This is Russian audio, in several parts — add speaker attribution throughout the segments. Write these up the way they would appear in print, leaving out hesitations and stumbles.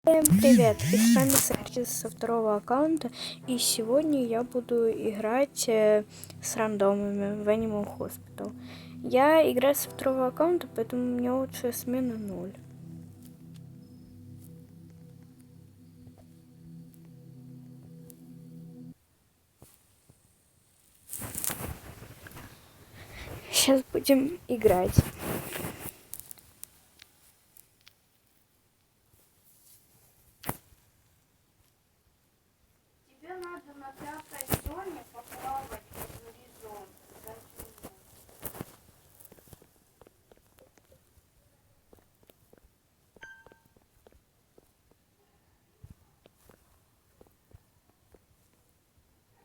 Speaker 1: Всем привет! И с вами Сократис со второго аккаунта. И сегодня я буду играть с рандомами в Animal Hospital. Я играю со второго аккаунта, поэтому у меня лучшая смена 0. Сейчас будем играть.
Speaker 2: Тебе надо на пятой зоне поплавать под горизонт.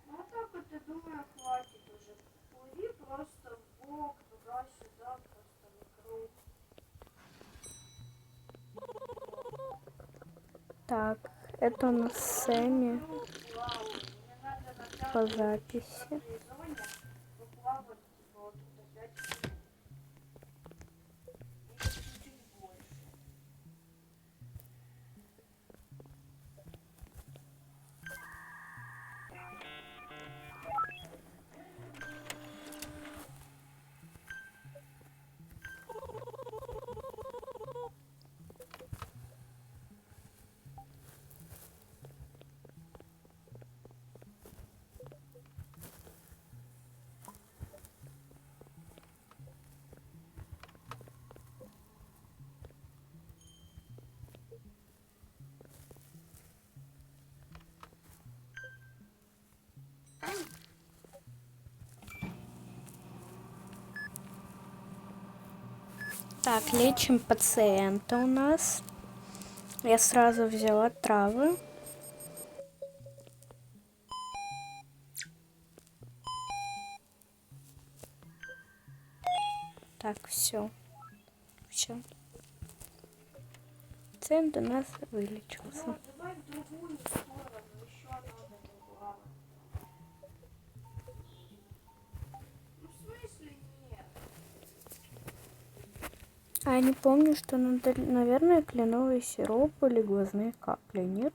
Speaker 2: Ну а так вот, я думаю, хватит уже. Плыви просто в бок, туда-сюда, просто вокруг.
Speaker 1: Так, это у нас Сэмми
Speaker 2: Плаваю. Мне надо на
Speaker 1: по
Speaker 2: пятой
Speaker 1: записи.
Speaker 2: зоне поплавать типа вот тут опять минут. Или чуть-чуть больше.
Speaker 1: Так, лечим пациента у нас. Я сразу взяла травы. Так, все. Все. Пациент у нас вылечился.
Speaker 2: Вот, давай в другую сторону, еще надо поплавать. Ну в смысле нет?
Speaker 1: А я не помню, что надо, наверное, кленовый сироп или глазные капли, нет?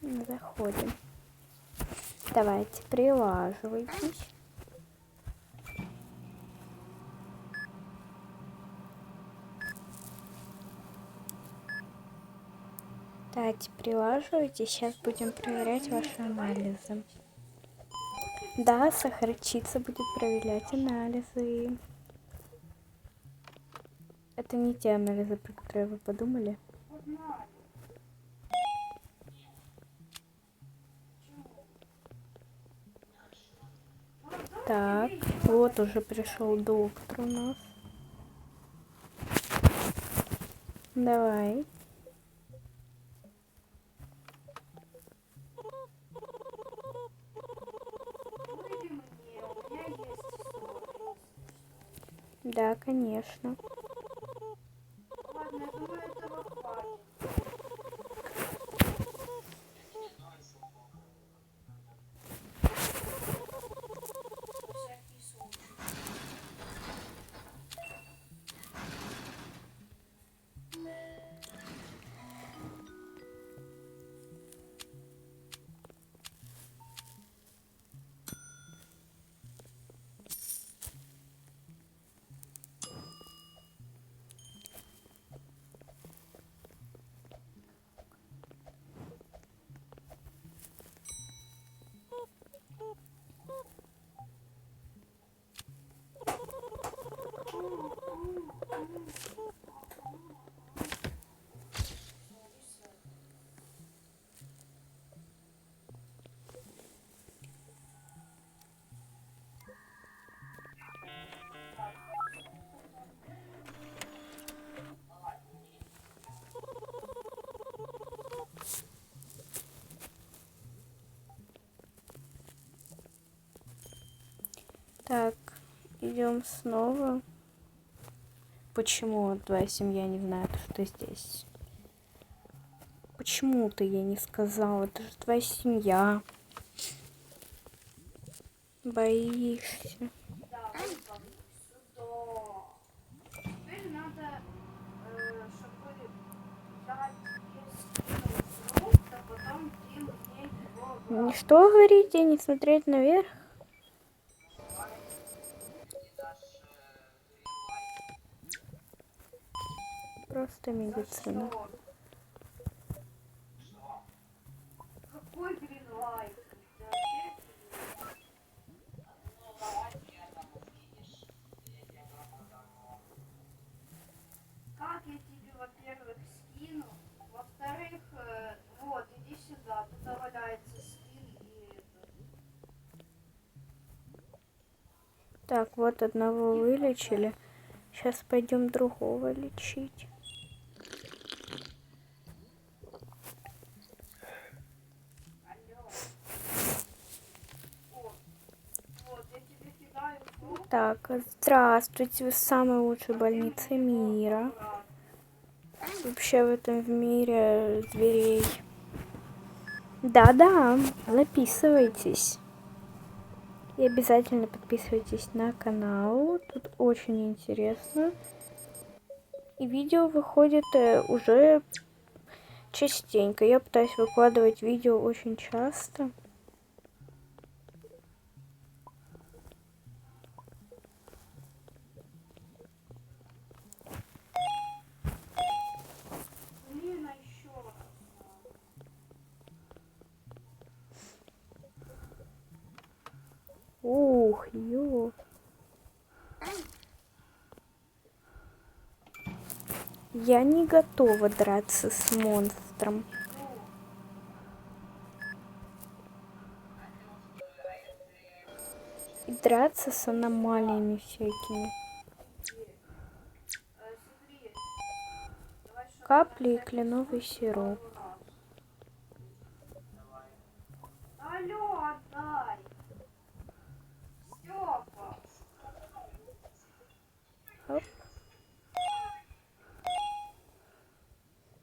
Speaker 1: Заходим. Давайте, прилаживайтесь. Давайте, прилаживайтесь. Сейчас будем проверять ваши анализы. Да, сахарчица будет проверять анализы. Это не те анализы, про которые вы подумали.
Speaker 2: Погнали.
Speaker 1: Так, вот уже пришел доктор у нас. Давай.
Speaker 2: Выведи мне, у меня есть история.
Speaker 1: Да, конечно.
Speaker 2: Ладно, я думаю, этого хватит. На всякий случай.
Speaker 1: Так, идем снова. Почему твоя семья не знает, что ты здесь? Почему ты ей не сказала? Это же твоя семья. Боишься.
Speaker 2: Да, выполни сюда.
Speaker 1: Что говорите, не смотреть наверх? Просто медицина.
Speaker 2: Какой гринлайт? Как я тебе, во-первых, скину? Во-вторых, вот, иди сюда. Тут валяется скин и это.
Speaker 1: Так, вот одного вылечили. Сейчас пойдем другого лечить.
Speaker 2: Алло. О, вот, я тебе кидаю фрукт.
Speaker 1: Так, здравствуйте, вы в самой лучшей больнице мира. Вообще в этом мире зверей. Да-да, записывайтесь. И обязательно подписывайтесь на канал. Тут очень интересно. И видео выходит уже частенько. Я пытаюсь выкладывать видео очень часто.
Speaker 2: Блин, а еще раз.
Speaker 1: Ух, ё. Я не готова драться с монстром. И драться с аномалиями всякими.
Speaker 2: Смотри. Давай что
Speaker 1: Капли и кленовый сироп.
Speaker 2: Алло, отдай. Степа.
Speaker 1: Оп.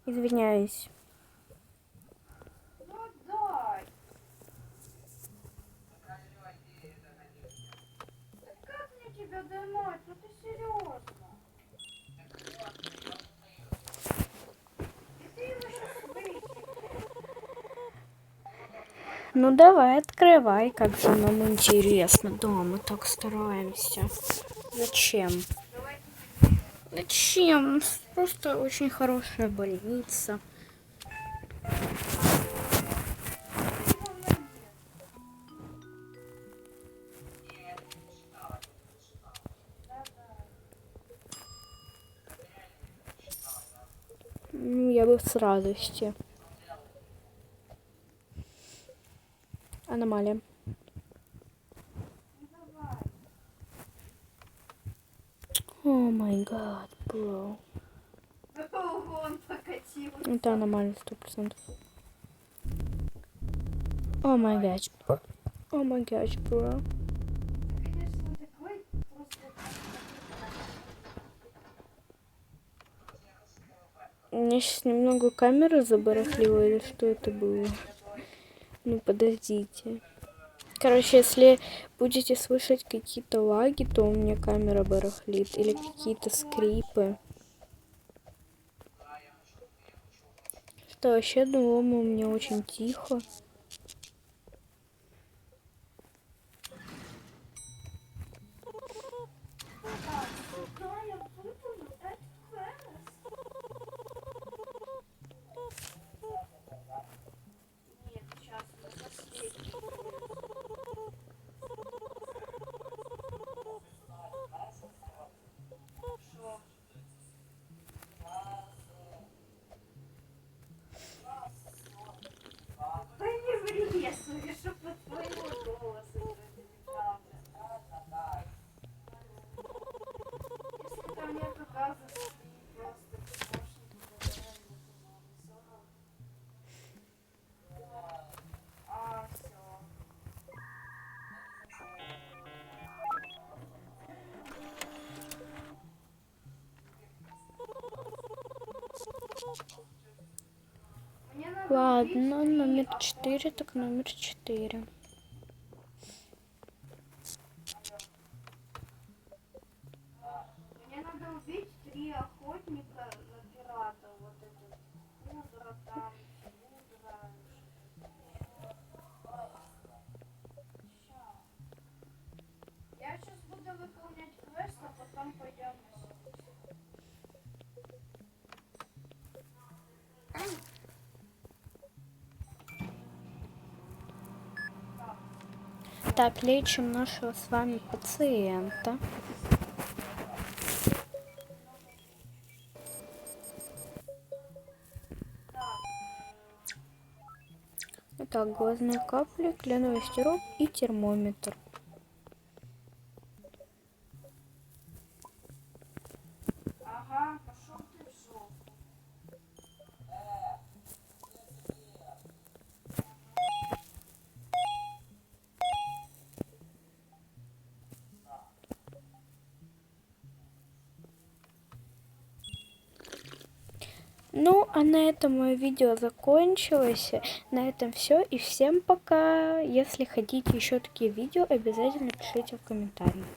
Speaker 1: Извиняюсь.
Speaker 2: Ну отдай. Да как мне тебя донать? Ну ты серьезно? И ты его сейчас выкинешь.
Speaker 1: Ну давай, открывай, как же нам интересно. Да, мы так стараемся. Зачем?
Speaker 2: Давай
Speaker 1: Зачем? Просто очень хорошая больница.
Speaker 2: ты его найди. Да-да.
Speaker 1: Я бы с радостью. Аномалия.
Speaker 2: Ну давай.
Speaker 1: О май гад, бро.
Speaker 2: Ого, он покатился.
Speaker 1: Это аномалия 100%. О май гад. О май гад, бро.
Speaker 2: Конечно, такой просто...
Speaker 1: У меня сейчас немного камера забарахлила, или что это было? Ну подождите. Короче, если будете слышать какие-то лаги, то у меня камера барахлит. Или какие-то скрипы. Что вообще дома у меня очень тихо.
Speaker 2: Сюда я выполню этот квест. Нет, сейчас мы последний. Шо? Да не врезаю, чтоб от твоего голоса что-то неправда. Если там нету газа, просто помощник А, все. Мне надо
Speaker 1: Ладно,
Speaker 2: убить
Speaker 1: номер
Speaker 2: 3
Speaker 1: 4, так номер 4.
Speaker 2: Мне надо убить 3 охотника на пирата. Вот этот Кудра там, Кудра. потом пойдем на сетку.
Speaker 1: Так, лечим нашего с вами пациента. Итак, глазные капли, кленовый сироп и термометр.
Speaker 2: Ага, пошел ты в жопу.
Speaker 1: Ну, а на этом мое видео закончилось. На этом все. И всем пока. Если хотите еще такие видео, обязательно пишите в комментариях.